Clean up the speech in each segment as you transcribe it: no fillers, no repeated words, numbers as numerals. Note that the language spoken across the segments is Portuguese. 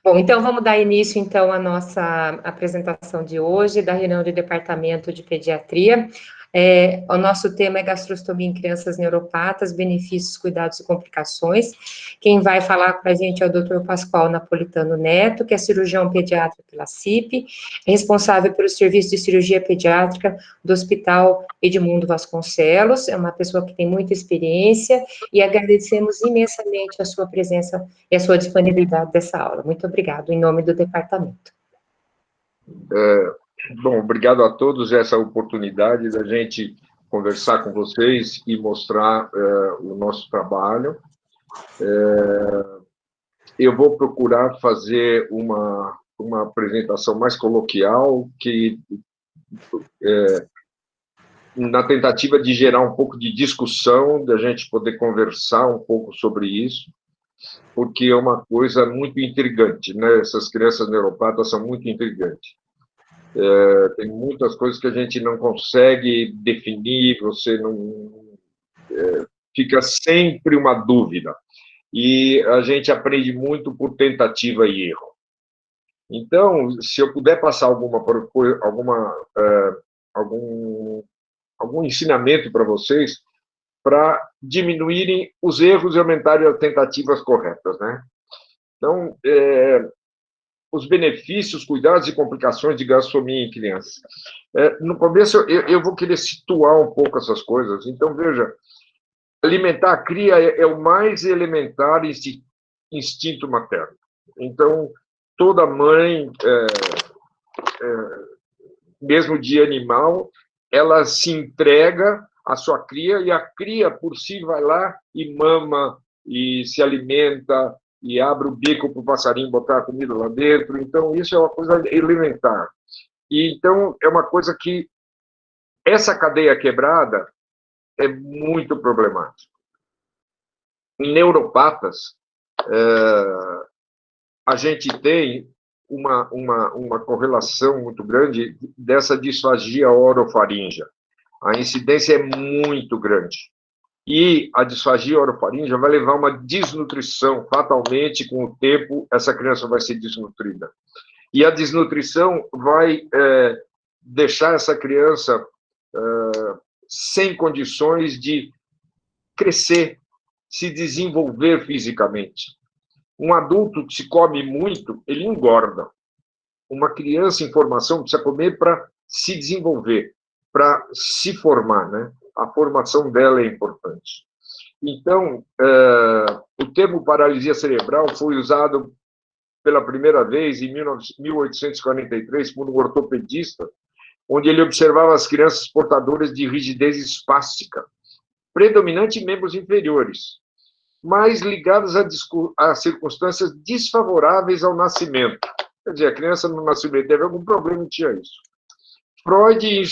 Bom, então vamos dar início, então, à nossa apresentação de hoje, da reunião do Departamento de Pediatria. O nosso tema é gastrostomia em crianças neuropatas, benefícios, cuidados e complicações. Quem vai falar com a gente é o Dr. Pascoal Napolitano Neto, que é cirurgião pediatra pela CIP, responsável pelo serviço de cirurgia pediátrica do Hospital Edmundo Vasconcelos, é uma pessoa que tem muita experiência, e agradecemos imensamente a sua presença e a sua disponibilidade dessa aula. Muito obrigado, em nome do departamento. Bom, obrigado a todos essa oportunidade da gente conversar com vocês e mostrar o nosso trabalho. Eu vou procurar fazer uma apresentação mais coloquial, que na tentativa de gerar um pouco de discussão, da gente poder conversar um pouco sobre isso, porque é uma coisa muito intrigante, né? Essas crianças neuropatas são muito intrigantes. Tem muitas coisas que a gente não consegue definir, você não... fica sempre uma dúvida. E a gente aprende muito por tentativa e erro. Então, se eu puder passar algum ensinamento para vocês, para diminuírem os erros e aumentarem as tentativas corretas, né? Então, os benefícios, cuidados e complicações de gastrostomia em crianças. No começo, eu vou querer situar um pouco essas coisas. Então, veja, alimentar a cria é o mais elementar instinto materno. Então, toda mãe, mesmo de animal, ela se entrega à sua cria, e a cria, por si, vai lá e mama, e se alimenta, e abre o bico para o passarinho botar a comida lá dentro. Então, isso é uma coisa elementar. E, então, é uma coisa que essa cadeia quebrada é muito problemática. Em neuropatas, a gente tem uma correlação muito grande dessa disfagia orofaríngea. A incidência é muito grande. E a disfagia orofaríngea vai levar uma desnutrição. Fatalmente, com o tempo, essa criança vai ser desnutrida. E a desnutrição vai deixar essa criança sem condições de crescer, se desenvolver fisicamente. Um adulto que se come muito, ele engorda. Uma criança em formação precisa comer para se desenvolver, para se formar, né? A formação dela é importante. Então, o termo paralisia cerebral foi usado pela primeira vez em 1843 por um ortopedista, onde ele observava as crianças portadoras de rigidez espástica, predominante em membros inferiores, mas ligadas a circunstâncias desfavoráveis ao nascimento. Quer dizer, a criança no nascimento teve algum problema e tinha isso. Freud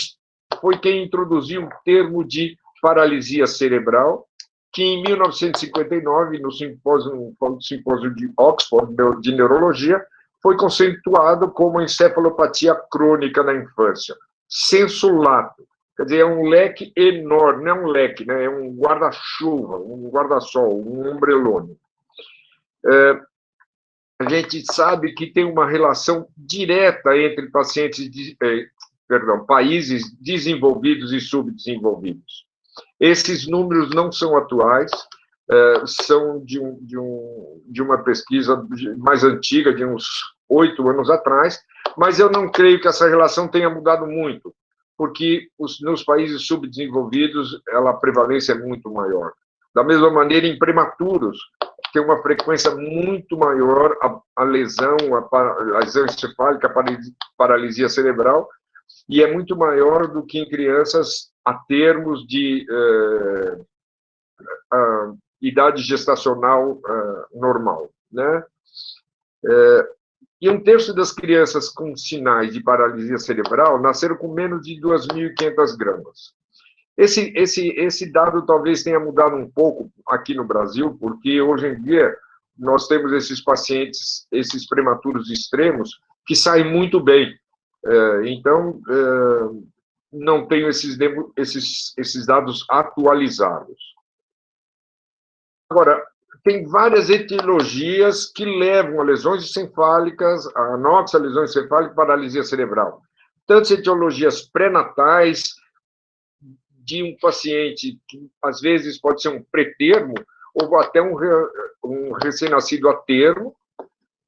foi quem introduziu o termo de paralisia cerebral, que em 1959, no simpósio de Oxford de neurologia, foi conceituado como encefalopatia crônica na infância. Sensu lato. Quer dizer, é um leque enorme, não é um leque, né? É um guarda-chuva, um guarda-sol, um ombrelone. A gente sabe que tem uma relação direta entre países desenvolvidos e subdesenvolvidos. Esses números não são atuais, são de uma pesquisa mais antiga, de uns 8 anos atrás, mas eu não creio que essa relação tenha mudado muito, porque nos países subdesenvolvidos a prevalência é muito maior. Da mesma maneira, em prematuros, tem uma frequência muito maior a lesão encefálica, a paralisia cerebral, e é muito maior do que em crianças a termos de idade gestacional normal, né? E 1/3 das crianças com sinais de paralisia cerebral nasceram com menos de 2.500 gramas. Esse dado talvez tenha mudado um pouco aqui no Brasil, porque hoje em dia nós temos esses pacientes, esses prematuros extremos, que saem muito bem. Então, não tenho esses dados atualizados. Agora, tem várias etiologias que levam a lesões encefálicas, a anóxia, lesão encefálica e paralisia cerebral. Tantas etiologias pré-natais, de um paciente que, às vezes, pode ser um pré-termo, ou até um recém-nascido a termo,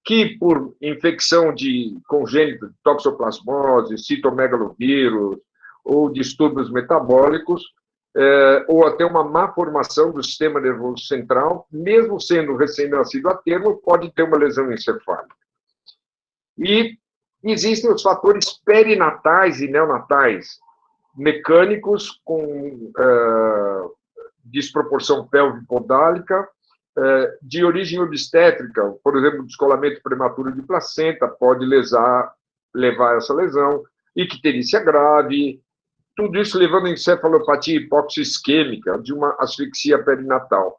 que, por infecção de congênito, toxoplasmose, citomegalovírus, ou distúrbios metabólicos, ou até uma má formação do sistema nervoso central, mesmo sendo recém-nascido a termo, pode ter uma lesão encefálica. E existem os fatores perinatais e neonatais, mecânicos com desproporção pélvico-podálica, de origem obstétrica, por exemplo, descolamento prematuro de placenta pode levar a essa lesão, icterícia grave, tudo isso levando a encefalopatia hipóxico-isquêmica, de uma asfixia perinatal.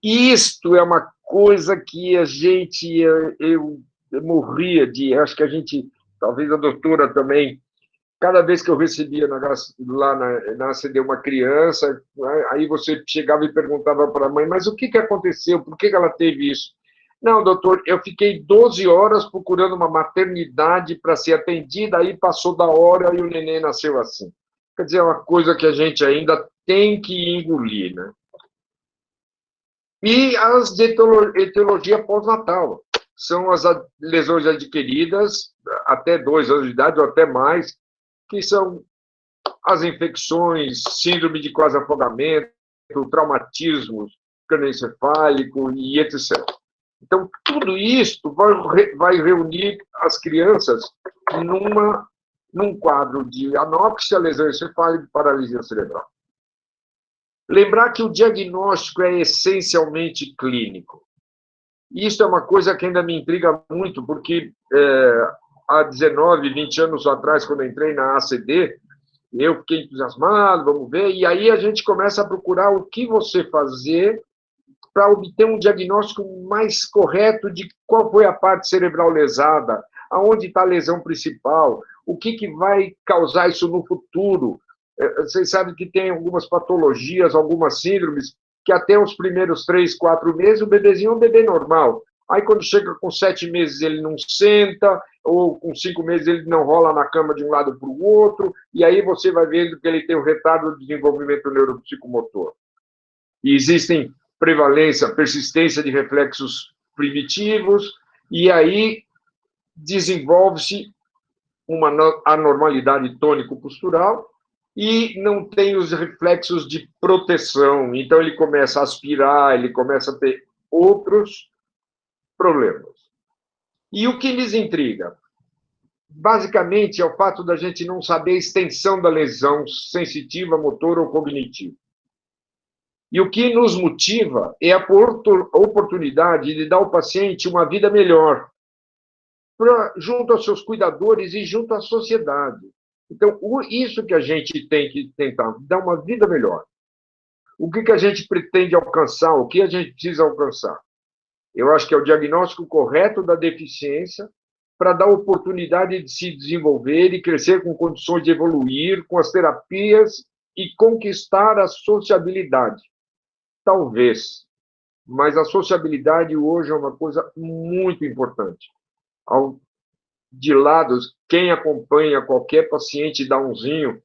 Isto é uma coisa que eu morria acho que a gente, talvez a doutora também, cada vez que eu recebia lá na ACD uma criança, aí você chegava e perguntava para a mãe, mas o que aconteceu? Por que ela teve isso? Não, doutor, eu fiquei 12 horas procurando uma maternidade para ser atendida, aí passou da hora e o neném nasceu assim. Quer dizer, é uma coisa que a gente ainda tem que engolir, né? E as etiologia pós-natal, são as lesões adquiridas até 2 anos de idade ou até mais, que são as infecções, síndrome de quase afogamento, traumatismos crânioencefálico e etc. Então, tudo isso vai reunir as crianças num quadro de anóxia, lesão encefálica e paralisia cerebral. Lembrar que o diagnóstico é essencialmente clínico. Isso é uma coisa que ainda me intriga muito, porque há 19, 20 anos atrás, quando eu entrei na ACD, eu fiquei entusiasmado, vamos ver, e aí a gente começa a procurar o que você fazer para obter um diagnóstico mais correto de qual foi a parte cerebral lesada, aonde está a lesão principal, o que vai causar isso no futuro. Vocês sabem que tem algumas patologias, algumas síndromes, que até os primeiros 3, 4 meses o bebezinho é um bebê normal. Aí, quando chega com 7 meses, ele não senta, ou com 5 meses ele não rola na cama de um lado para o outro, e aí você vai vendo que ele tem um retardo de desenvolvimento neuropsicomotor. E existem prevalência, persistência de reflexos primitivos, e aí desenvolve-se uma anormalidade tônico-postural e não tem os reflexos de proteção. Então, ele começa a aspirar, ele começa a ter outros problemas. E o que lhes intriga? Basicamente, é o fato da gente não saber a extensão da lesão sensitiva, motor ou cognitiva. E o que nos motiva é a oportunidade de dar ao paciente uma vida melhor, junto aos seus cuidadores e junto à sociedade. Então, isso que a gente tem que tentar, dar uma vida melhor. O que a gente pretende alcançar, o que a gente precisa alcançar? Eu acho que é o diagnóstico correto da deficiência para dar oportunidade de se desenvolver e crescer com condições de evoluir com as terapias e conquistar a sociabilidade. Talvez, mas a sociabilidade hoje é uma coisa muito importante. De lados, quem acompanha qualquer paciente Downzinho,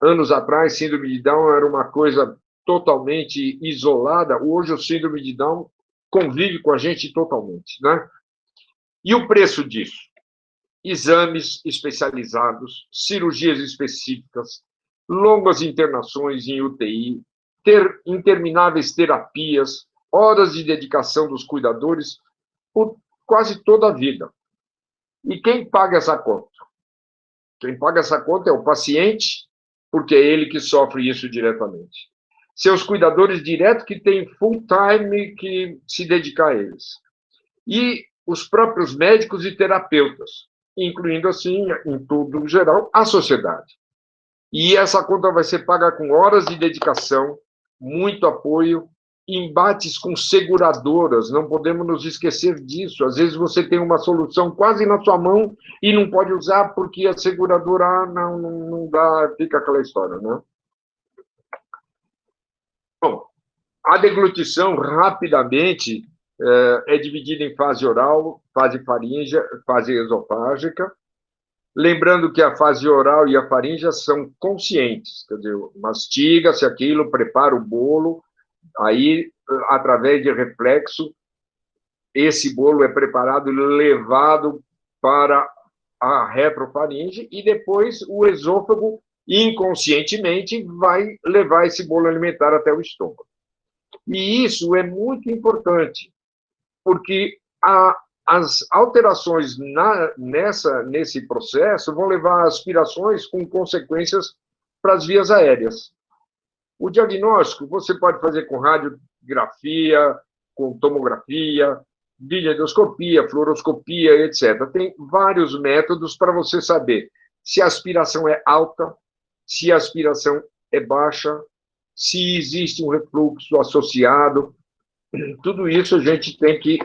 anos atrás, síndrome de Down era uma coisa totalmente isolada, hoje o síndrome de Down convive com a gente totalmente, né? E o preço disso? Exames especializados, cirurgias específicas, longas internações em UTI, intermináveis terapias, horas de dedicação dos cuidadores por quase toda a vida. E quem paga essa conta? Quem paga essa conta é o paciente, porque é ele que sofre isso diretamente. Seus cuidadores diretos que têm full time que se dedicar a eles. E os próprios médicos e terapeutas, incluindo, assim, em tudo geral, a sociedade. E essa conta vai ser paga com horas de dedicação, muito apoio, embates com seguradoras, não podemos nos esquecer disso. Às vezes você tem uma solução quase na sua mão e não pode usar porque a seguradora não dá, fica aquela história, né? Bom, a deglutição, rapidamente, é dividida em fase oral, fase faríngea, fase esofágica. Lembrando que a fase oral e a faríngea são conscientes, quer dizer, mastiga-se aquilo, prepara o bolo, aí, através de reflexo, esse bolo é preparado e levado para a retrofaringe e depois o esôfago, inconscientemente, vai levar esse bolo alimentar até o estômago. E isso é muito importante, porque as alterações nesse processo vão levar a aspirações com consequências para as vias aéreas. O diagnóstico você pode fazer com radiografia, com tomografia, videoendoscopia, fluoroscopia, etc. Tem vários métodos para você saber se a aspiração é alta, se a aspiração é baixa, se existe um refluxo associado. Tudo isso a gente tem que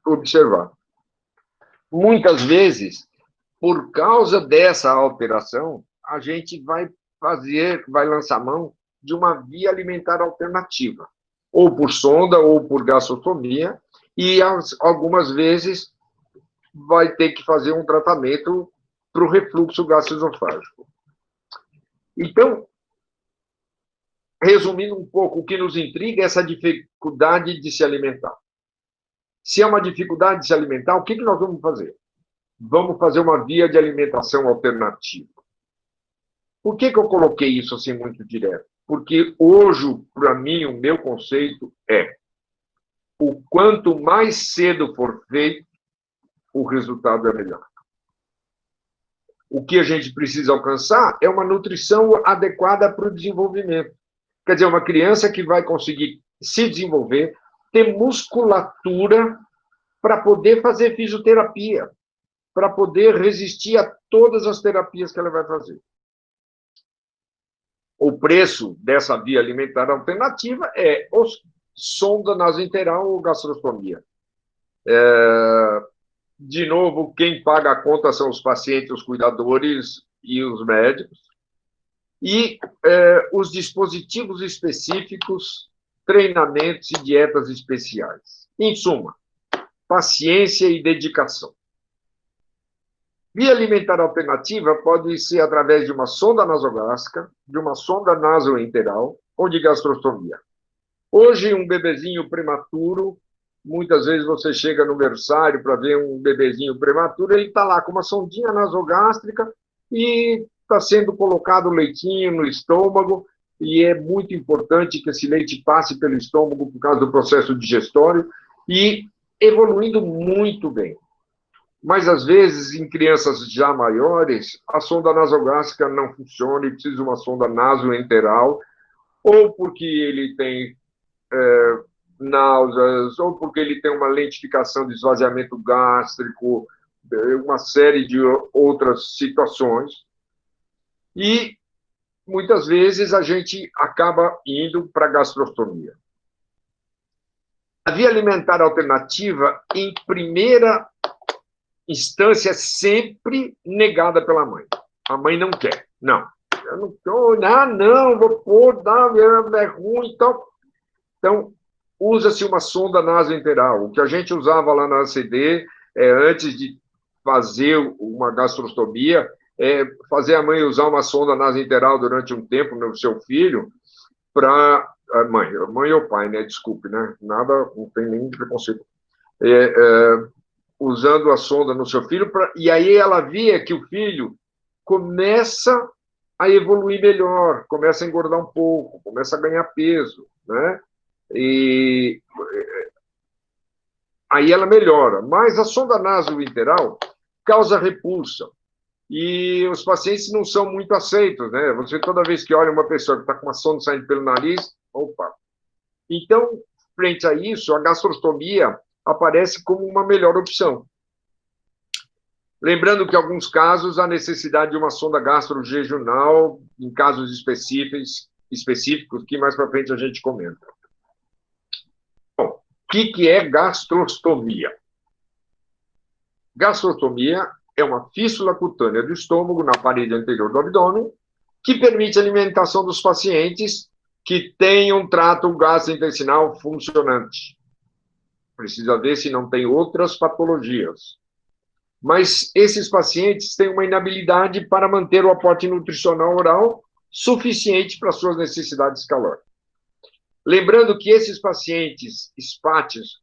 observar. Muitas vezes, por causa dessa alteração, a gente vai lançar mão de uma via alimentar alternativa, ou por sonda, ou por gastrostomia, e algumas vezes vai ter que fazer um tratamento para o refluxo gastroesofágico. Então, resumindo um pouco, o que nos intriga é essa dificuldade de se alimentar. Se é uma dificuldade de se alimentar, o que nós vamos fazer? Vamos fazer uma via de alimentação alternativa. Por que eu coloquei isso assim muito direto? Porque hoje, para mim, o meu conceito é: o quanto mais cedo for feito, o resultado é melhor. O que a gente precisa alcançar é uma nutrição adequada para o desenvolvimento. Quer dizer, uma criança que vai conseguir se desenvolver, ter musculatura para poder fazer fisioterapia, para poder resistir a todas as terapias que ela vai fazer. O preço dessa via alimentar alternativa é sonda nasointeral ou gastrostomia. De novo, quem paga a conta são os pacientes, os cuidadores e os médicos. E os dispositivos específicos, treinamentos e dietas especiais. Em suma, paciência e dedicação. Via alimentar alternativa pode ser através de uma sonda nasogástrica, de uma sonda nasoenteral ou de gastrostomia. Hoje, um bebezinho prematuro, muitas vezes você chega no berçário para ver um bebezinho prematuro, ele está lá com uma sondinha nasogástrica e está sendo colocado leitinho no estômago, e é muito importante que esse leite passe pelo estômago por causa do processo digestório, e evoluindo muito bem. Mas, às vezes, em crianças já maiores, a sonda nasogástrica não funciona e precisa de uma sonda nasoenteral, ou porque ele tem náuseas, ou porque ele tem uma lentificação de esvaziamento gástrico, uma série de outras situações. E, muitas vezes, a gente acaba indo para a gastrostomia. A via alimentar alternativa, em primeira instância, é sempre negada pela mãe. A mãe não quer. Não. Eu não estou, não, vou pôr, é ruim e tal. Então, usa-se uma sonda nasoenteral. O que a gente usava lá na ACD, antes de fazer uma gastrostomia, fazer a mãe usar uma sonda nasoenteral durante um tempo no seu filho, para a mãe ou pai, né? Desculpe, né? Nada, não tem nenhum preconceito. Usando a sonda no seu filho, e aí ela via que o filho começa a evoluir melhor, começa a engordar um pouco, começa a ganhar peso, né? E aí ela melhora. Mas a sonda nasoenteral causa repulsa. E os pacientes não são muito aceitos, né? Você, toda vez que olha uma pessoa que está com uma sonda saindo pelo nariz, opa. Então, frente a isso, a gastrostomia aparece como uma melhor opção. Lembrando que, em alguns casos, há necessidade de uma sonda gastrojejunal, em casos específicos, que mais para frente a gente comenta. Bom, o que é gastrostomia? Gastrostomia é uma fístula cutânea do estômago na parede anterior do abdômen que permite a alimentação dos pacientes que têm um trato gastrointestinal funcionante. Precisa ver se não tem outras patologias. Mas esses pacientes têm uma inabilidade para manter o aporte nutricional oral suficiente para suas necessidades calóricas. Lembrando que esses pacientes espásticos,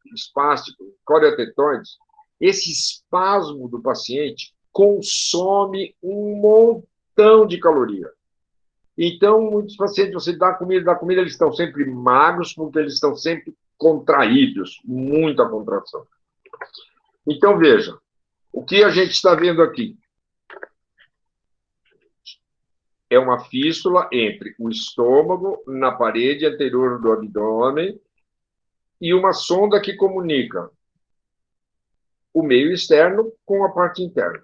coreotetões, esse espasmo do paciente consome um montão de caloria. Então, muitos pacientes, você dá comida, eles estão sempre magros, porque eles estão sempre contraídos, muita contração. Então, veja, o que a gente está vendo aqui é uma fístula entre o estômago, na parede anterior do abdômen, e uma sonda que comunica o meio externo com a parte interna.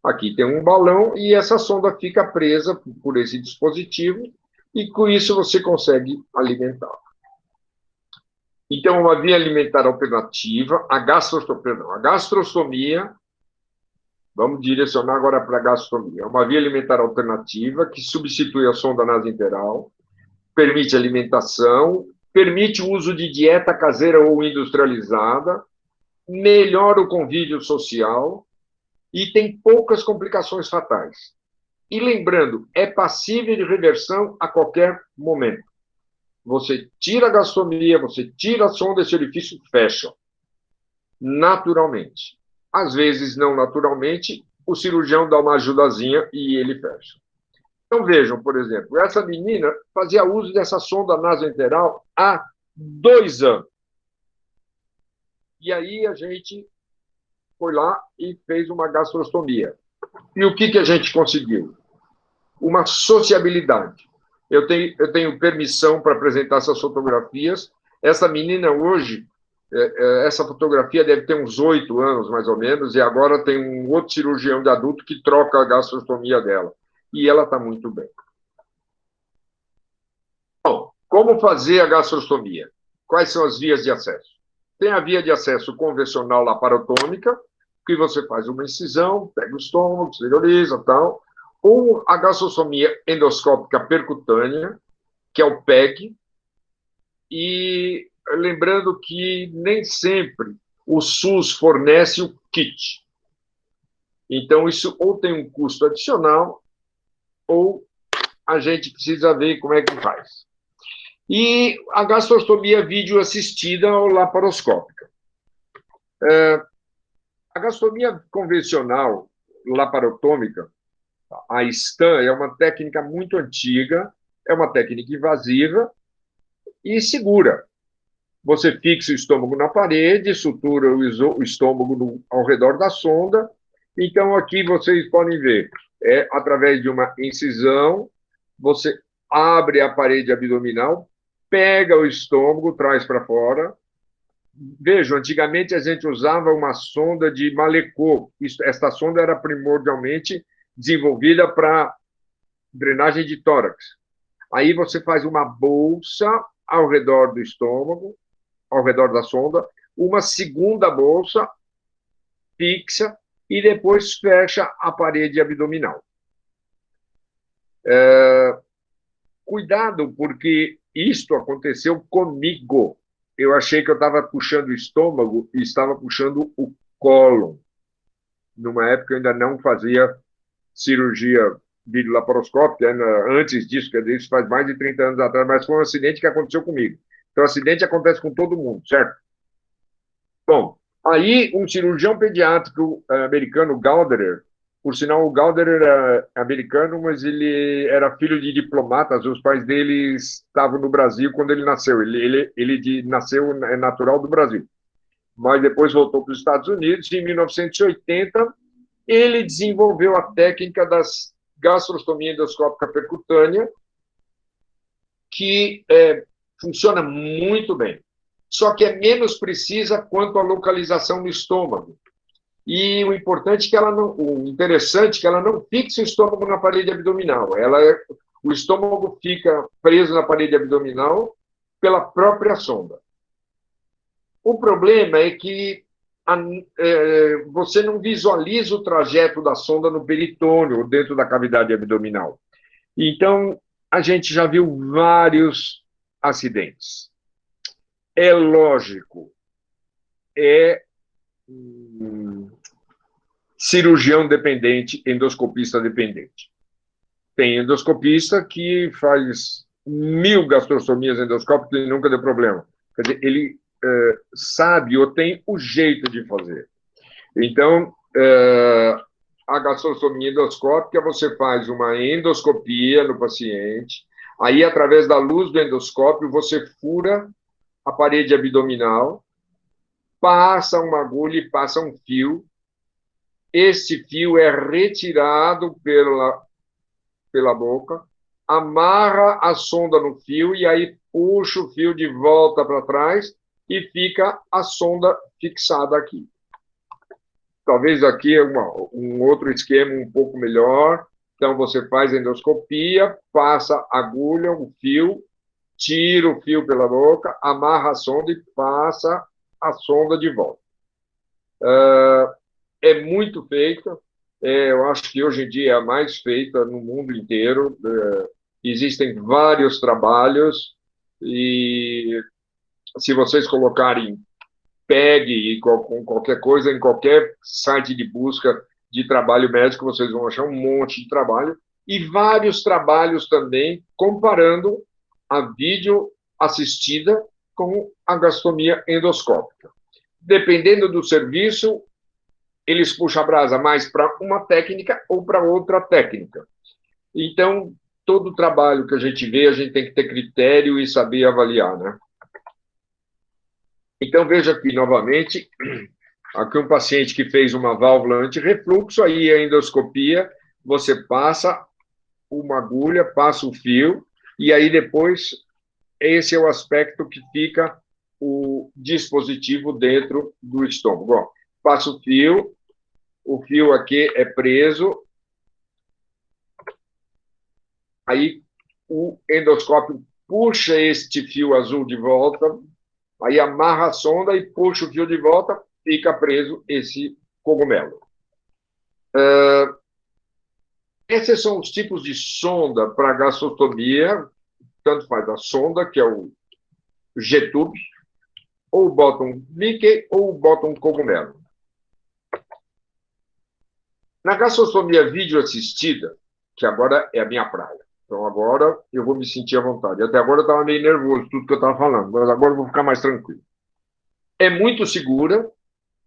Aqui tem um balão e essa sonda fica presa por esse dispositivo e com isso você consegue alimentar. Então, uma via alimentar alternativa, a gastrostomia, vamos direcionar agora para a gastrostomia, é uma via alimentar alternativa que substitui a sonda nasointeral, permite alimentação, permite o uso de dieta caseira ou industrializada, melhora o convívio social e tem poucas complicações fatais. E lembrando, é passível de reversão a qualquer momento. Você tira a gastrostomia, você tira a sonda, esse orifício fecha. Naturalmente. Às vezes, não naturalmente, o cirurgião dá uma ajudazinha e ele fecha. Então, vejam, por exemplo, essa menina fazia uso dessa sonda nasointeral há 2 anos. E aí a gente foi lá e fez uma gastrostomia. E o que a gente conseguiu? Uma sociabilidade. Eu tenho permissão para apresentar essas fotografias. Essa menina hoje, essa fotografia deve ter uns 8 anos, mais ou menos, e agora tem um outro cirurgião de adulto que troca a gastrostomia dela. E ela está muito bem. Bom, como fazer a gastrostomia? Quais são as vias de acesso? Tem a via de acesso convencional laparotômica, que você faz uma incisão, pega o estômago, exterioriza, tal, ou a gastrostomia endoscópica percutânea, que é o PEG, e lembrando que nem sempre o SUS fornece o kit. Então, isso ou tem um custo adicional, ou a gente precisa ver como é que faz. E a gastrostomia videoassistida ou laparoscópica. A gastrostomia convencional laparotômica, a STAN, é uma técnica muito antiga, é uma técnica invasiva e segura. Você fixa o estômago na parede, sutura o estômago ao redor da sonda. Então, aqui vocês podem ver, através de uma incisão, você abre a parede abdominal, pega o estômago, traz para fora. Vejam, antigamente a gente usava uma sonda de Malecot. Esta sonda era primordialmente desenvolvida para drenagem de tórax. Aí você faz uma bolsa ao redor do estômago, ao redor da sonda, uma segunda bolsa fixa e depois fecha a parede abdominal. Cuidado, porque isto aconteceu comigo. Eu achei que eu estava puxando o estômago e estava puxando o cólon. Numa época eu ainda não fazia cirurgia videolaparoscópica, antes disso, quer dizer, isso faz mais de 30 anos atrás, mas foi um acidente que aconteceu comigo. Então, acidente acontece com todo mundo, certo? Bom, aí um cirurgião pediátrico americano, Gauderer, por sinal, o Gauderer era americano, mas ele era filho de diplomatas, os pais dele estavam no Brasil quando ele nasceu. Ele nasceu natural do Brasil, mas depois voltou para os Estados Unidos e em 1980 ele desenvolveu a técnica das gastrostomia endoscópica percutânea, que funciona muito bem, só que é menos precisa quanto à localização no estômago. E o importante é que ela não, o interessante é que ela não fixa o estômago na parede abdominal. O estômago fica preso na parede abdominal pela própria sonda. O problema é que você não visualiza o trajeto da sonda no peritônio, ou dentro da cavidade abdominal. Então, a gente já viu vários acidentes. É lógico, é cirurgião dependente, endoscopista dependente. Tem endoscopista que faz 1000 gastrostomias endoscópicas e nunca deu problema. Quer dizer, ele sabe ou tem o jeito de fazer. Então, a gastrostomia endoscópica, você faz uma endoscopia no paciente, aí, através da luz do endoscópio, você fura a parede abdominal, passa uma agulha e passa um fio. Esse fio é retirado pela boca, amarra a sonda no fio e aí puxa o fio de volta para trás e fica a sonda fixada aqui. Talvez aqui é um outro esquema um pouco melhor. Então, você faz a endoscopia, passa a agulha, o fio, tira o fio pela boca, amarra a sonda e passa a sonda de volta. É muito feita. Eu acho que hoje em dia é a mais feita no mundo inteiro. Existem vários trabalhos e se vocês colocarem PEG com qualquer coisa, em qualquer site de busca de trabalho médico, vocês vão achar um monte de trabalho e vários trabalhos também comparando a vídeo assistida com a gastrotomia endoscópica. Dependendo do serviço, eles puxam a brasa mais para uma técnica ou para outra técnica. Então, todo trabalho que a gente vê, a gente tem que ter critério e saber avaliar, né? Então, veja aqui novamente, aqui um paciente que fez uma válvula antirrefluxo, aí a endoscopia, você passa uma agulha, passa o fio, e aí depois, esse é o aspecto que fica o dispositivo dentro do estômago. Ó, passa o fio aqui é preso, aí o endoscópio puxa este fio azul de volta, aí amarra a sonda e puxa o fio de volta, fica preso esse cogumelo. Esses são os tipos de sonda para gastrostomia, tanto faz a sonda, que é o G-tube, ou bota um Mickey ou bota um cogumelo. Na gastrostomia videoassistida, que agora é a minha praia, então agora eu vou me sentir à vontade. Até agora eu estava meio nervoso, tudo que eu estava falando, mas agora eu vou ficar mais tranquilo. É muito segura,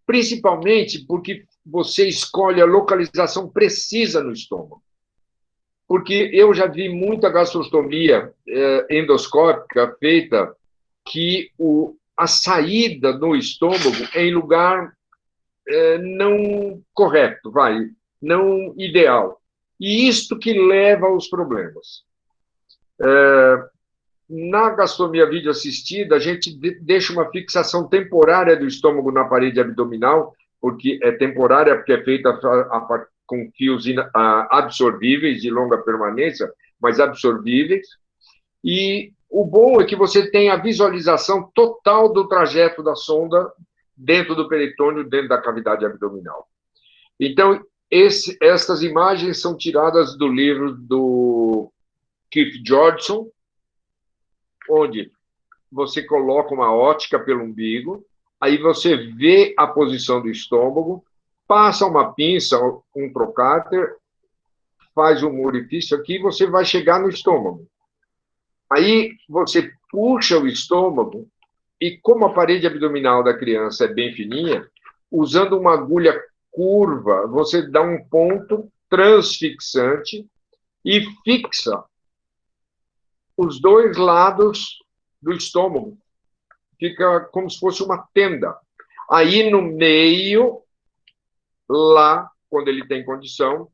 principalmente porque você escolhe a localização precisa no estômago. Porque eu já vi muita gastrostomia endoscópica feita que a saída no estômago é em lugar não correto, não ideal. E isto que leva aos problemas. Na gastrostomia videoassistida, a gente deixa uma fixação temporária do estômago na parede abdominal, porque é temporária, porque é feita com fios absorvíveis, de longa permanência, mas absorvíveis. E o bom é que você tem a visualização total do trajeto da sonda dentro do peritônio, dentro da cavidade abdominal. Então, estas imagens são tiradas do livro do Keith Georgeson, onde você coloca uma ótica pelo umbigo, aí você vê a posição do estômago, passa uma pinça, um trocáter, faz um orifício aqui e você vai chegar no estômago. Aí você puxa o estômago e, como a parede abdominal da criança é bem fininha, usando uma agulha curva, você dá um ponto transfixante e fixa os dois lados do estômago. Fica como se fosse uma tenda. Aí, no meio, lá, quando ele tem condição,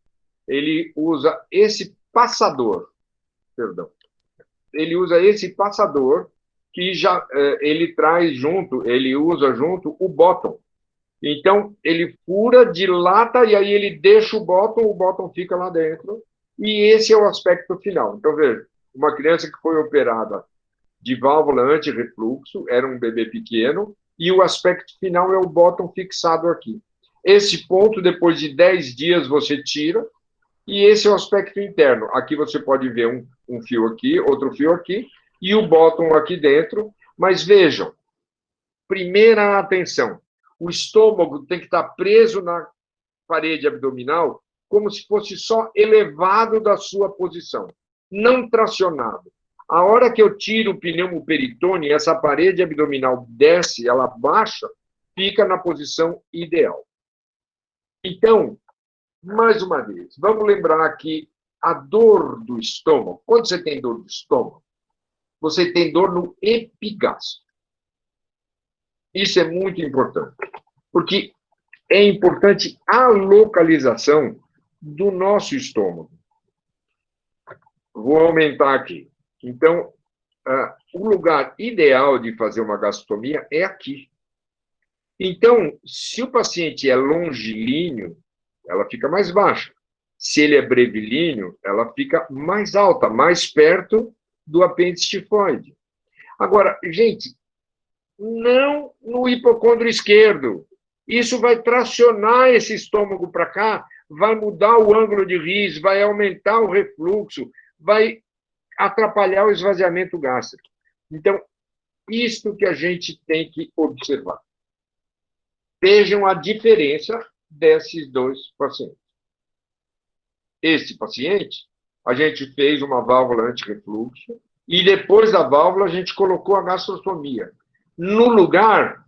ele usa esse passador, ele usa esse passador que já ele traz junto, ele usa junto o bottom. Então, ele fura, dilata, e aí ele deixa o bottom fica lá dentro, e esse é o aspecto final. Então, veja, uma criança que foi operada de válvula anti-refluxo, era um bebê pequeno, e o aspecto final é o bottom fixado aqui. Esse ponto, depois de 10 dias, você tira, e esse é o aspecto interno. Aqui você pode ver um fio aqui, outro fio aqui, e o bottom aqui dentro. Mas vejam, primeira atenção, o estômago tem que estar preso na parede abdominal como se fosse só elevado da sua posição, não tracionado. A hora que eu tiro o pneumoperitone, essa parede abdominal desce, ela baixa, fica na posição ideal. Então, mais uma vez, vamos lembrar que a dor do estômago, quando você tem dor do estômago, você tem dor no epigastro. Isso é muito importante, porque é importante a localização do nosso estômago. Vou aumentar aqui. Então, o lugar ideal de fazer uma gastrostomia é aqui. Então, se o paciente é longilíneo, ela fica mais baixa. Se ele é brevilíneo, ela fica mais alta, mais perto do apêndice tifoide. Agora, gente, não no hipocôndrio esquerdo. Isso vai tracionar esse estômago para cá, vai mudar o ângulo de Ries, vai aumentar o refluxo, vai atrapalhar o esvaziamento gástrico. Então, isto que a gente tem que observar. Vejam a diferença desses dois pacientes. Este paciente, a gente fez uma válvula anti-refluxo e depois da válvula a gente colocou a gastrostomia no lugar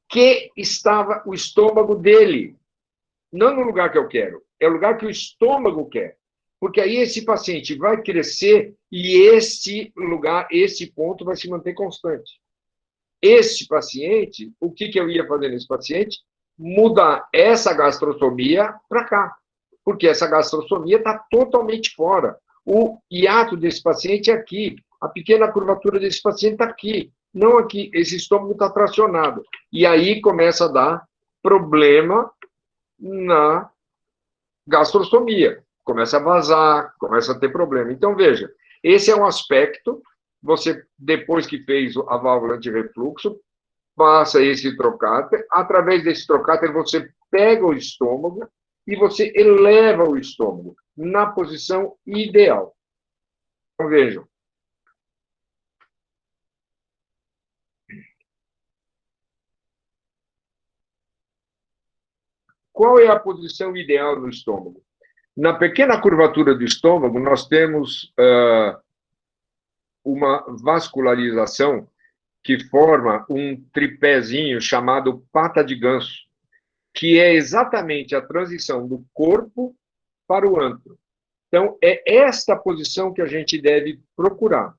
que estava o estômago dele. Não no lugar que eu quero, é o lugar que o estômago quer. Porque aí esse paciente vai crescer e este lugar, esse ponto vai se manter constante. Esse paciente, o que eu ia fazer nesse paciente? Mudar essa gastrostomia para cá. Porque essa gastrostomia está totalmente fora. O hiato desse paciente é aqui. A pequena curvatura desse paciente está aqui. Não aqui. Esse estômago está tracionado. E aí começa a dar problema na gastrostomia. Começa a vazar, começa a ter problema. Então, veja, esse é um aspecto. Você, depois que fez a válvula anti-refluxo, passa esse trocáter. Através desse trocáter, você pega o estômago e você eleva o estômago na posição ideal. Então, vejam. Qual é a posição ideal do estômago? Na pequena curvatura do estômago, nós temos uma vascularização que forma um tripézinho chamado pata de ganso, que é exatamente a transição do corpo para o antro. Então, é esta posição que a gente deve procurar.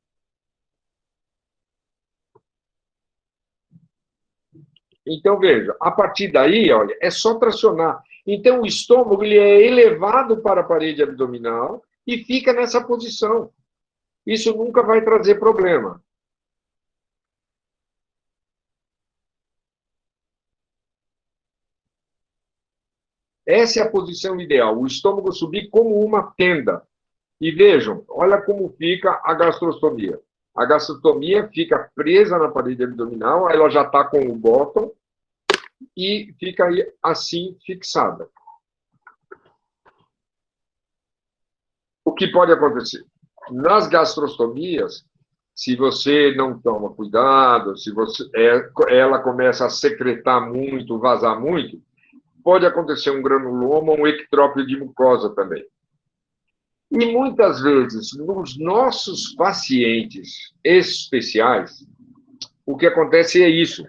Então, veja, a partir daí, olha, é só tracionar. Então, o estômago ele é elevado para a parede abdominal e fica nessa posição. Isso nunca vai trazer problema. Essa é a posição ideal, o estômago subir como uma tenda. E vejam, olha como fica a gastrostomia. A gastrostomia fica presa na parede abdominal, ela já está com o bottom e fica aí assim fixada. O que pode acontecer? Nas gastrostomias, se você não toma cuidado, se ela começa a secretar muito, vazar muito, pode acontecer um granuloma, um ectrópio de mucosa também. E muitas vezes, nos nossos pacientes especiais, o que acontece é isso.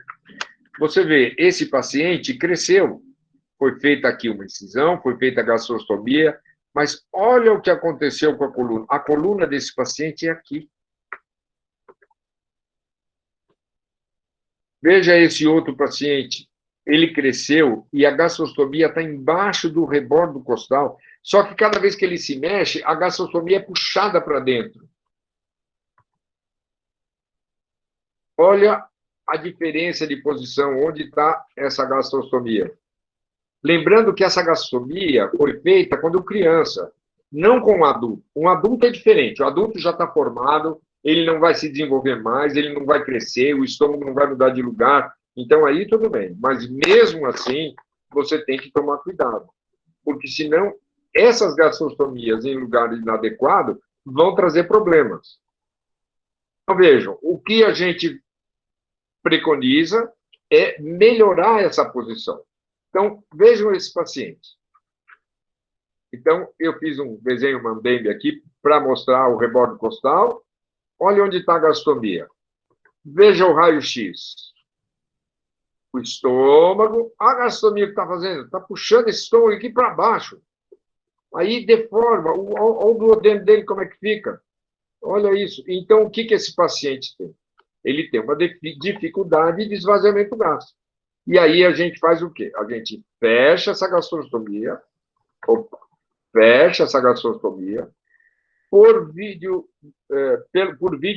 Você vê, esse paciente cresceu, foi feita aqui uma incisão, foi feita a gastrostomia, mas olha o que aconteceu com a coluna. A coluna desse paciente é aqui. Veja esse outro paciente. Ele cresceu e a gastrostomia está embaixo do rebordo costal. Só que cada vez que ele se mexe, a gastrostomia é puxada para dentro. Olha a diferença de posição, onde está essa gastrostomia. Lembrando que essa gastrostomia foi feita quando criança, não com um adulto. Um adulto é diferente, o adulto já está formado, ele não vai se desenvolver mais, ele não vai crescer, o estômago não vai mudar de lugar, então aí tudo bem. Mas mesmo assim, você tem que tomar cuidado, porque senão essas gastrostomias em lugar inadequado vão trazer problemas. Então vejam, o que a gente preconiza é melhorar essa posição. Então, vejam esse paciente. Então, eu fiz um desenho mambembe aqui para mostrar o rebordo costal. Olha onde está a gastomia. Veja o raio-x. O estômago. A gastomia que está fazendo? Está puxando esse estômago aqui para baixo. Aí deforma. Olha o duodeno dele como é que fica. Olha isso. Então, o que esse paciente tem? Ele tem uma dificuldade de esvaziamento gástrico. E aí a gente faz o quê? A gente fecha essa gastrostomia. Opa, fecha essa gastrostomia. Por vídeo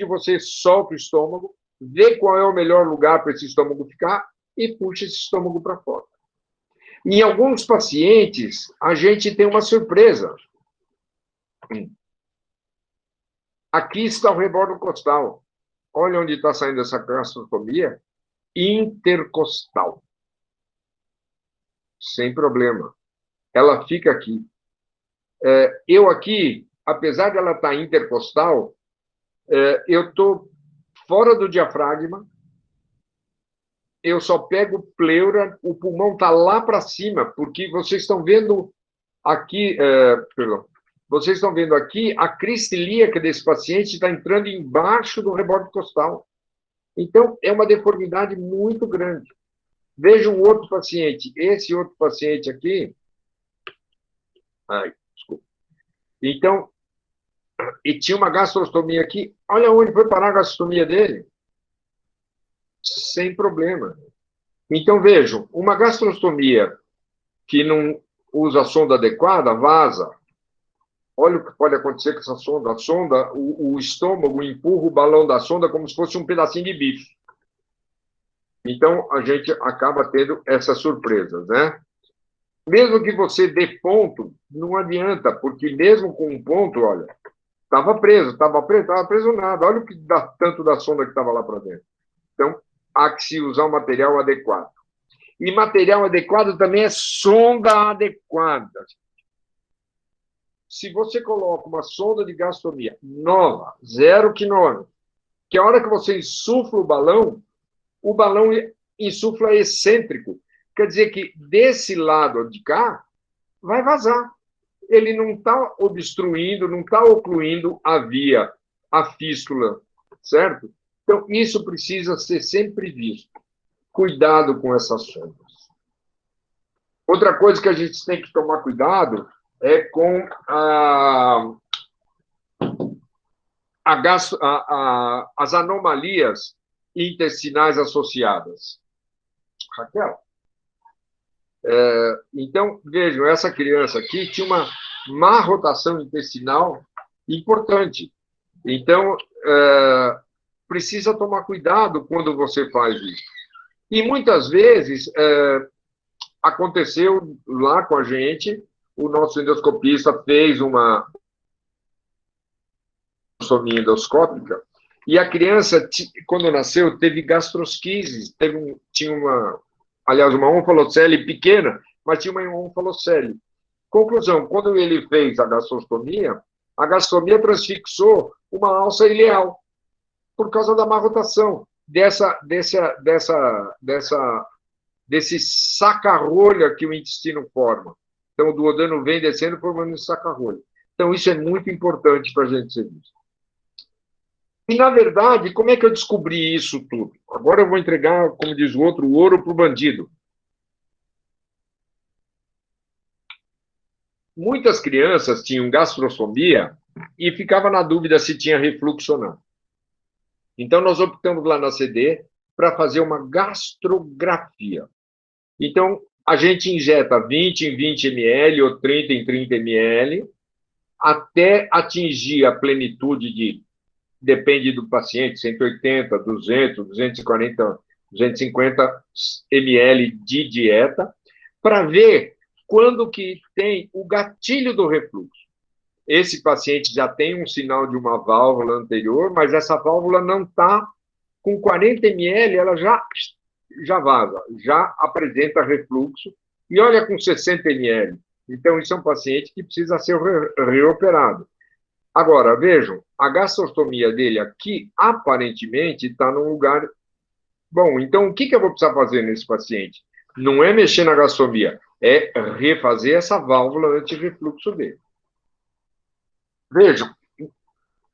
você solta o estômago, vê qual é o melhor lugar para esse estômago ficar e puxa esse estômago para fora. Em alguns pacientes, a gente tem uma surpresa. Aqui está o rebordo costal. Olha onde está saindo essa gastrostomia. Intercostal. Sem problema. Ela fica aqui. Eu aqui, apesar de ela estar intercostal, eu estou fora do diafragma, eu só pego pleura, o pulmão está lá para cima, porque vocês estão vendo aqui, vocês estão vendo aqui, a crista ilíaca desse paciente está entrando embaixo do rebordo costal. Então, é uma deformidade muito grande. Veja um outro paciente. Esse outro paciente aqui... Ai, desculpa. Então, e tinha uma gastrostomia aqui. Olha onde foi parar a gastrostomia dele. Sem problema. Então, vejam, uma gastrostomia que não usa a sonda adequada, vaza. Olha o que pode acontecer com essa sonda. A sonda, o estômago empurra o balão da sonda como se fosse um pedacinho de bife. Então, a gente acaba tendo essas surpresas, né? Mesmo que você dê ponto, não adianta, porque mesmo com um ponto, olha, estava preso nada. Olha o que dá tanto da sonda que estava lá para dentro. Então, há que se usar um material adequado. E material adequado também é sonda adequada. Se você coloca uma sonda de gastrostomia nova, 0 quilômetro, que a hora que você insufla o balão insufla excêntrico. Quer dizer que desse lado de cá, vai vazar. Ele não está obstruindo, não está ocluindo a via, a fístula, certo? Então, isso precisa ser sempre visto. Cuidado com essas sondas. Outra coisa que a gente tem que tomar cuidado é com as anomalias intestinais associadas. Raquel? Então, vejam, essa criança aqui tinha uma má rotação intestinal importante. Então, precisa tomar cuidado quando você faz isso. E muitas vezes aconteceu lá com a gente, o nosso endoscopista fez uma gastrostomia endoscópica e a criança, quando nasceu, teve gastrosquises, tinha uma onfalocele pequena, mas tinha uma onfalocele. Conclusão, quando ele fez a gastrostomia transfixou uma alça ileal, por causa da má rotação desse saca-rolha que o intestino forma. Então, o duodeno vem descendo formando esse saca-rolha. Então, isso é muito importante para a gente ser visto. E, na verdade, como é que eu descobri isso tudo? Agora eu vou entregar, como diz o outro, o ouro para o bandido. Muitas crianças tinham gastrostomia e ficava na dúvida se tinha refluxo ou não. Então, nós optamos lá na CD para fazer uma gastrografia. Então, a gente injeta 20 em 20 ml ou 30 em 30 ml até atingir a plenitude de, depende do paciente, 180, 200, 240, 250 ml de dieta, para ver quando que tem o gatilho do refluxo. Esse paciente já tem um sinal de uma válvula anterior, mas essa válvula não está com 40 ml, ela já vaza, já apresenta refluxo, e olha com 60 ml. Então, isso é um paciente que precisa ser reoperado. Agora, vejam, a gastrostomia dele aqui, aparentemente, está num lugar bom. Então, o que eu vou precisar fazer nesse paciente? Não é mexer na gastrostomia, é refazer essa válvula anti-refluxo dele. Vejam,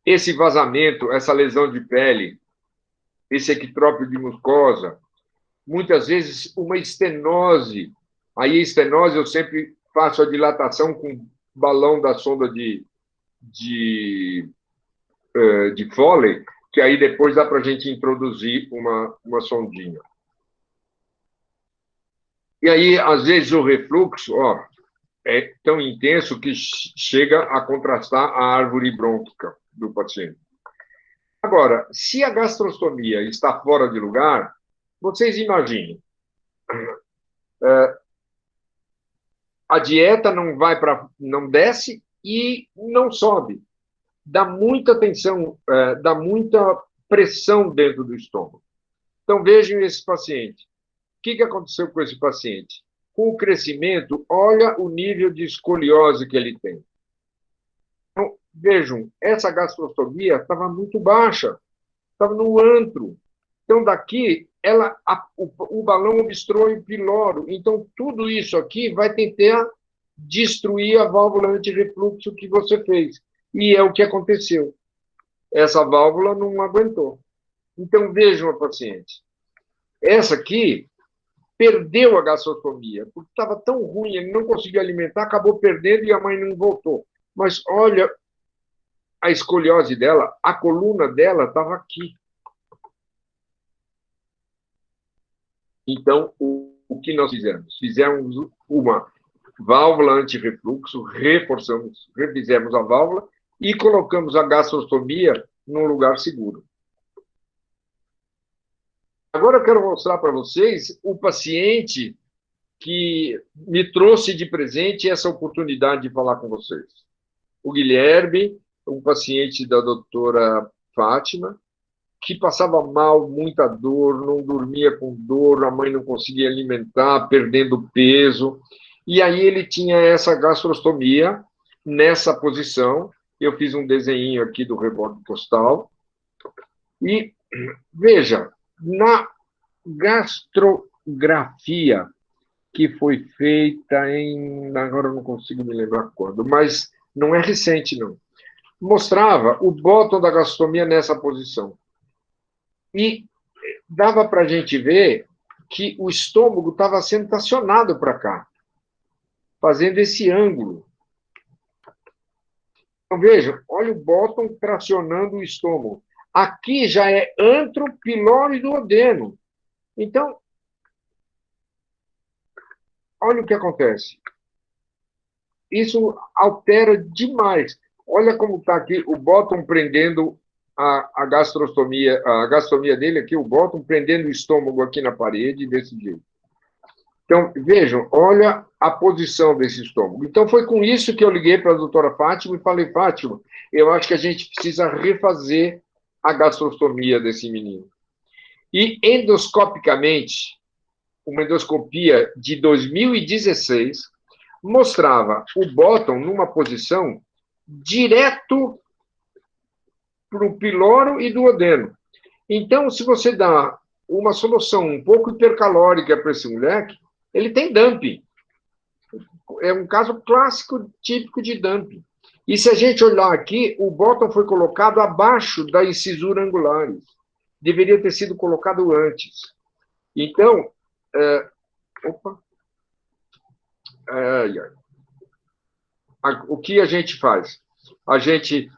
esse vazamento, essa lesão de pele, esse ectrópio de mucosa, muitas vezes uma estenose. Aí, a estenose, eu sempre faço a dilatação com balão da sonda de Foley, que aí depois dá para a gente introduzir uma sondinha. E aí, às vezes, o refluxo é tão intenso que chega a contrastar a árvore brônquica do paciente. Agora, se a gastrostomia está fora de lugar, vocês imaginem, a dieta não desce e não sobe. Dá muita tensão, dá muita pressão dentro do estômago. Então, vejam esse paciente. O que aconteceu com esse paciente? Com o crescimento, olha o nível de escoliose que ele tem. Então, vejam, essa gastrostomia estava muito baixa, estava no antro. Então, daqui, o balão obstrui o piloro. Então, tudo isso aqui vai tentar destruir a válvula antirrefluxo que você fez. E é o que aconteceu. Essa válvula não aguentou. Então, vejam a paciente. Essa aqui perdeu a gastrostomia, porque estava tão ruim, ele não conseguia alimentar, acabou perdendo e a mãe não voltou. Mas olha a escoliose dela, a coluna dela estava aqui. Então, o que nós fizemos? Fizemos uma válvula anti-refluxo, refizemos a válvula e colocamos a gastrostomia num lugar seguro. Agora eu quero mostrar para vocês o paciente que me trouxe de presente essa oportunidade de falar com vocês. O Guilherme, um paciente da doutora Fátima, que passava mal, muita dor, não dormia com dor, a mãe não conseguia alimentar, perdendo peso. E aí ele tinha essa gastrostomia nessa posição. Eu fiz um desenho aqui do rebote postal. E, veja, na gastrografia que foi feita agora eu não consigo me lembrar quando, mas não é recente, não. Mostrava o bottom da gastrostomia nessa posição. E dava para a gente ver que o estômago estava sendo tracionado para cá, fazendo esse ângulo. Então, vejam, olha o bottom tracionando o estômago. Aqui já é antro, piloro e duodeno. Então, olha o que acontece. Isso altera demais. Olha como está aqui o bottom prendendo a gastrostomia dele aqui, o bottom prendendo o estômago aqui na parede, desse jeito. Então, vejam, olha a posição desse estômago. Então, foi com isso que eu liguei para a doutora Fátima e falei, Fátima, eu acho que a gente precisa refazer a gastrostomia desse menino. E, endoscopicamente, uma endoscopia de 2016 mostrava o bottom numa posição direto para o piloro e duodeno. Então, se você dá uma solução um pouco hipercalórica para esse moleque, ele tem dumping. É um caso clássico, típico de dumping. E se a gente olhar aqui, o bottom foi colocado abaixo da incisura angulares. Deveria ter sido colocado antes. Então, o que a gente faz? A gente...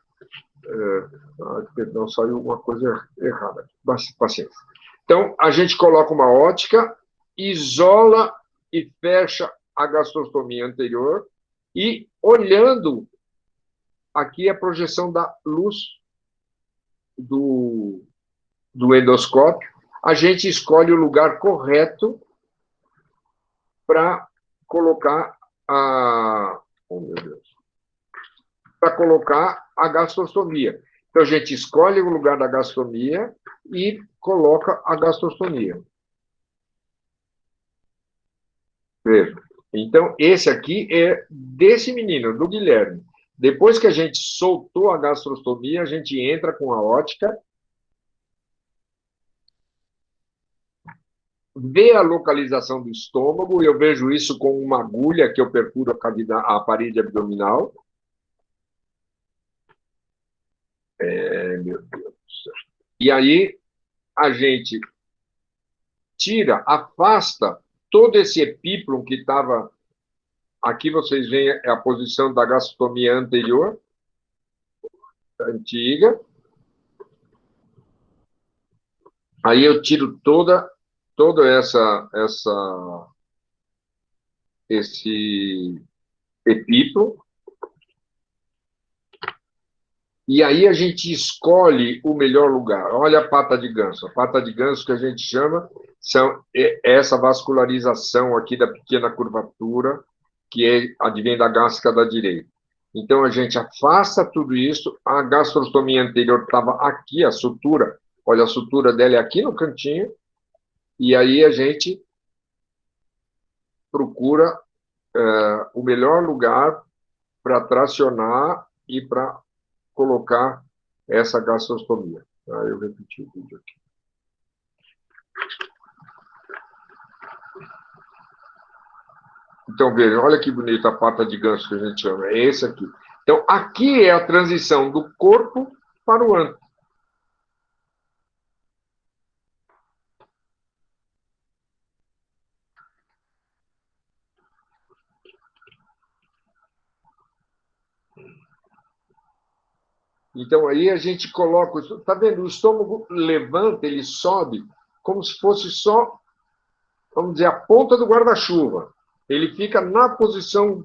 perdão, saiu uma coisa errada. Paciência. Então, a gente coloca uma ótica, isola e fecha a gastrostomia anterior e, olhando aqui a projeção da luz do endoscópio, a gente escolhe o lugar correto para colocar a... Oh, meu Deus. Para colocar a gastrostomia. Então, a gente escolhe o lugar da gastrostomia e coloca a gastrostomia. Veja. Então, esse aqui é desse menino, do Guilherme. Depois que a gente soltou a gastrostomia, a gente entra com a ótica, vê a localização do estômago, eu vejo isso com uma agulha que eu perfuro a parede abdominal. Meu Deus do céu. E aí, a gente tira, afasta todo esse epíplon que estava... Aqui vocês veem a posição da gastrostomia anterior, antiga. Aí eu tiro todo esse epíplon. E aí a gente escolhe o melhor lugar. Olha a pata de ganso. A pata de ganso que a gente chama é essa vascularização aqui da pequena curvatura, que advém da gástrica da direita. Então, a gente afasta tudo isso. A gastrostomia anterior estava aqui, a sutura. Olha, a sutura dela é aqui no cantinho. E aí a gente procura o melhor lugar para tracionar e para colocar essa gastrostomia. Eu repeti o vídeo aqui. Então, veja, olha que bonita a pata de ganso que a gente chama. É esse aqui. Então, aqui é a transição do corpo para o ânus. Então, aí a gente coloca... Está vendo? O estômago levanta, ele sobe, como se fosse só, vamos dizer, a ponta do guarda-chuva. Ele fica na posição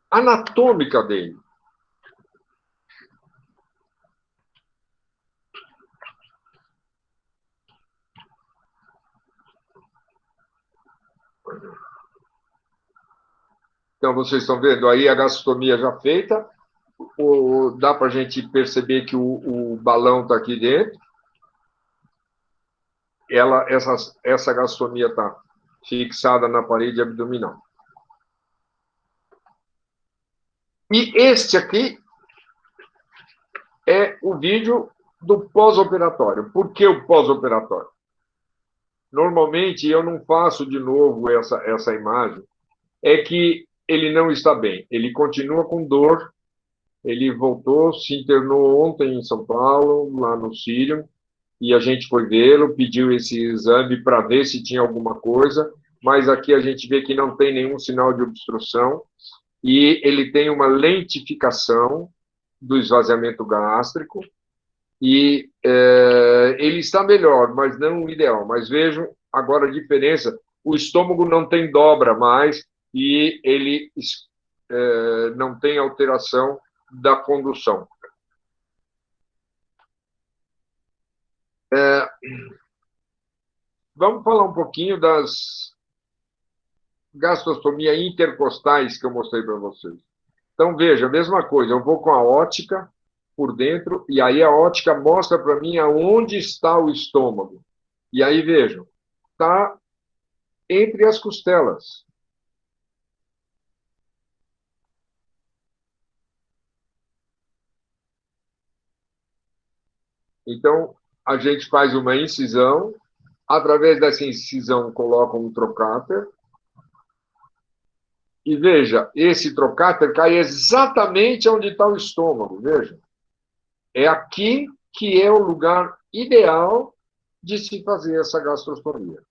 anatômica dele. Então, vocês estão vendo aí a gastrostomia já feita. Dá para a gente perceber que o balão está aqui dentro. Essa gastrostomia está fixada na parede abdominal. E este aqui é o vídeo do pós-operatório. Por que o pós-operatório? Normalmente, eu não faço de novo essa imagem. É que ele não está bem. Ele continua com dor. Ele voltou, se internou ontem em São Paulo, lá no Sírio, e a gente foi vê-lo, pediu esse exame para ver se tinha alguma coisa, mas aqui a gente vê que não tem nenhum sinal de obstrução, e ele tem uma lentificação do esvaziamento gástrico, e ele está melhor, mas não o ideal. Mas vejam agora a diferença: o estômago não tem dobra mais, e ele não tem alteração da condução. Vamos falar um pouquinho das gastrostomia intercostais que eu mostrei para vocês. Então, veja, a mesma coisa, eu vou com a ótica por dentro, e aí a ótica mostra para mim aonde está o estômago. E aí, vejam, está entre as costelas. Então, a gente faz uma incisão, através dessa incisão coloca um trocáter, e veja, esse trocáter cai exatamente onde está o estômago, veja. É aqui que é o lugar ideal de se fazer essa gastrostomia.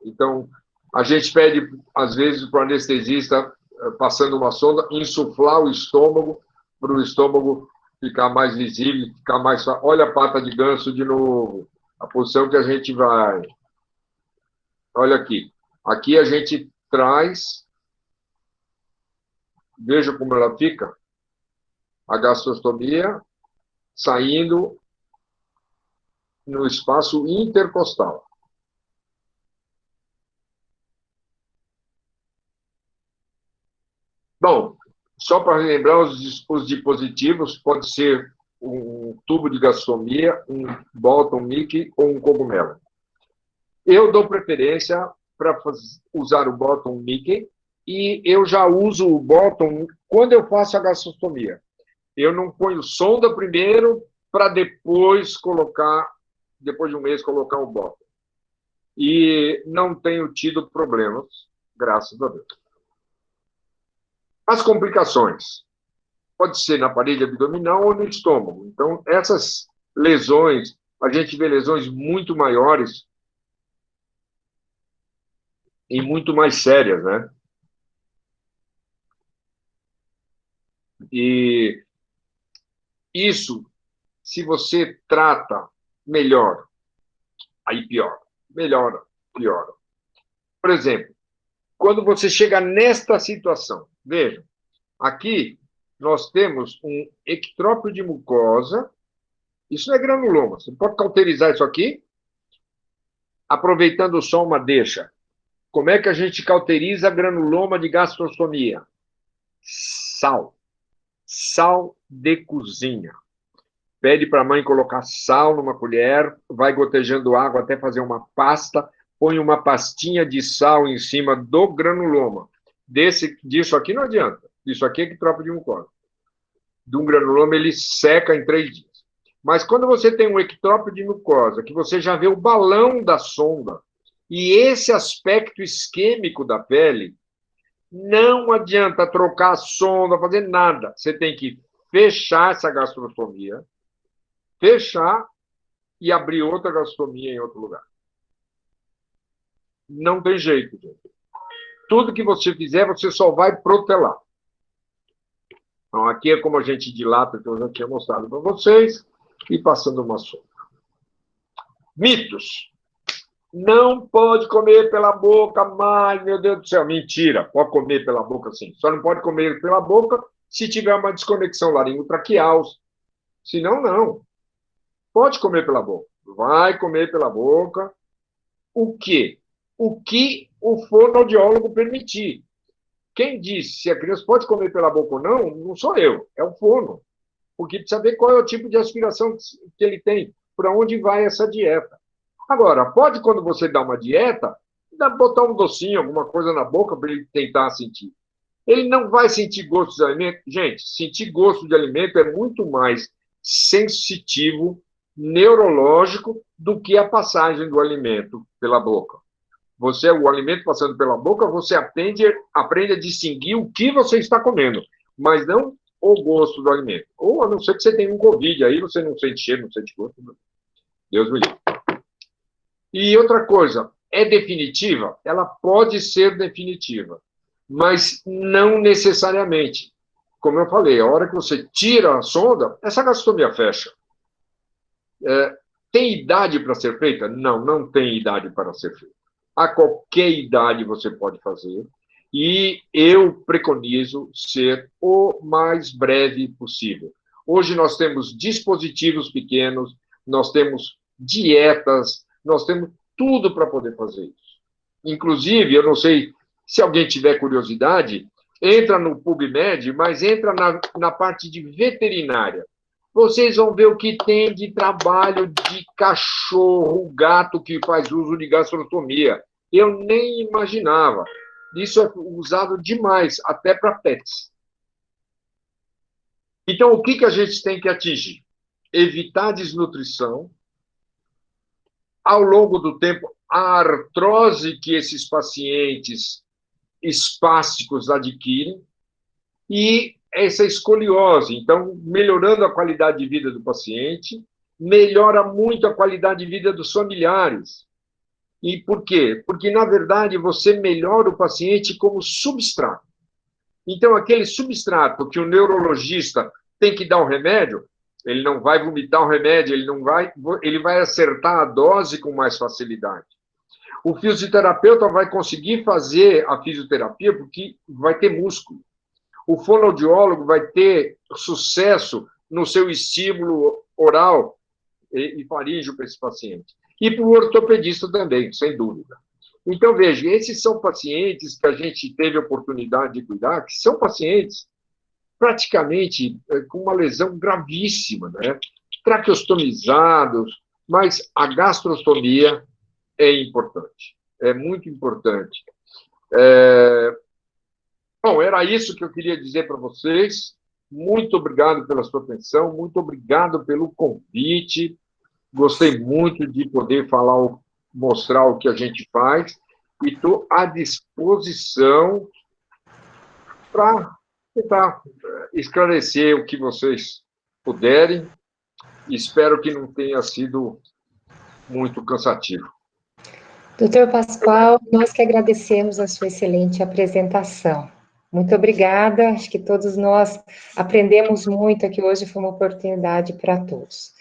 Então, a gente pede, às vezes, para o anestesista, passando uma sonda, insuflar o estômago, para o estômago ficar mais visível, ficar mais... Olha a pata de ganso de novo, a posição que a gente vai. Olha aqui. Aqui a gente traz, veja como ela fica, a gastrostomia, saindo no espaço intercostal. Bom, só para relembrar, os dispositivos, pode ser um tubo de gastrostomia, um Bolton Mickey ou um cogumelo. Eu dou preferência para usar o Bolton Mickey e eu já uso o Bolton quando eu faço a gastrostomia. Eu não ponho sonda primeiro para depois colocar, depois de um mês, colocar o Bolton. E não tenho tido problemas, graças a Deus. As complicações. Pode ser na parede abdominal ou no estômago. Então, essas lesões, a gente vê lesões muito maiores e muito mais sérias, né? E isso, se você trata melhor, aí piora. Melhora, piora. Por exemplo, quando você chega nesta situação, veja, aqui nós temos um ectrópio de mucosa, isso não é granuloma, você pode cauterizar isso aqui, aproveitando só uma deixa. Como é que a gente cauteriza granuloma de gastrostomia? Sal. Sal de cozinha. Pede para a mãe colocar sal numa colher, vai gotejando água até fazer uma pasta, põe uma pastinha de sal em cima do granuloma. Disso aqui não adianta. Isso aqui é ectrópio de mucosa. De um granuloma, ele seca em 3 dias. Mas quando você tem um ectrópio de mucosa, que você já vê o balão da sonda, e esse aspecto isquêmico da pele, não adianta trocar a sonda, fazer nada. Você tem que fechar essa gastrostomia, fechar e abrir outra gastrostomia em outro lugar. Não tem jeito, gente. Tudo que você fizer, você só vai protelar. Então, aqui é como a gente dilata, que eu já tinha mostrado para vocês, e passando uma sombra. Mitos. Não pode comer pela boca mais, meu Deus do céu. Mentira, pode comer pela boca sim. Só não pode comer pela boca se tiver uma desconexão laringotraqueal. Senão, não. Pode comer pela boca. Vai comer pela boca. O quê? O que o fonoaudiólogo permitir. Quem disse se a criança pode comer pela boca ou não, não sou eu, é o fono. Porque precisa ver qual é o tipo de aspiração que ele tem, para onde vai essa dieta. Agora, pode, quando você dá uma dieta, botar um docinho, alguma coisa na boca para ele tentar sentir. Ele não vai sentir gosto de alimento. Gente, sentir gosto de alimento é muito mais sensitivo, neurológico, do que a passagem do alimento pela boca. O alimento passando pela boca, você aprende a distinguir o que você está comendo, mas não o gosto do alimento. Ou a não ser que você tenha um Covid, aí você não sente cheiro, não sente gosto. Deus me livre. E outra coisa, é definitiva? Ela pode ser definitiva, mas não necessariamente. Como eu falei, a hora que você tira a sonda, essa gastrostomia fecha. Tem idade para ser feita? Não, não tem idade para ser feita. A qualquer idade você pode fazer, e eu preconizo ser o mais breve possível. Hoje nós temos dispositivos pequenos, nós temos dietas, nós temos tudo para poder fazer isso. Inclusive, eu não sei se alguém tiver curiosidade, entra no PubMed, mas entra na parte de veterinária. Vocês vão ver o que tem de trabalho de cachorro, gato que faz uso de gastrostomia. Eu nem imaginava. Isso é usado demais, até para pets. Então, o que a gente tem que atingir? Evitar desnutrição. Ao longo do tempo, a artrose que esses pacientes espásticos adquirem e essa escoliose. Então, melhorando a qualidade de vida do paciente, melhora muito a qualidade de vida dos familiares. E por quê? Porque, na verdade, você melhora o paciente como substrato. Então, aquele substrato que o neurologista tem que dar o remédio, ele não vai vomitar o remédio, ele vai acertar a dose com mais facilidade. O fisioterapeuta vai conseguir fazer a fisioterapia porque vai ter músculo. O fonoaudiólogo vai ter sucesso no seu estímulo oral e faríngeo para esse paciente. E para o ortopedista também, sem dúvida. Então, veja, esses são pacientes que a gente teve a oportunidade de cuidar, que são pacientes praticamente com uma lesão gravíssima, né? Traqueostomizados, mas a gastrostomia é importante, é muito importante. Bom, era isso que eu queria dizer para vocês. Muito obrigado pela sua atenção, muito obrigado pelo convite. Gostei muito de poder falar, mostrar o que a gente faz, e estou à disposição para tentar esclarecer o que vocês puderem. Espero que não tenha sido muito cansativo. Doutor Pascoal, nós que agradecemos a sua excelente apresentação. Muito obrigada, acho que todos nós aprendemos muito aqui hoje, foi uma oportunidade para todos.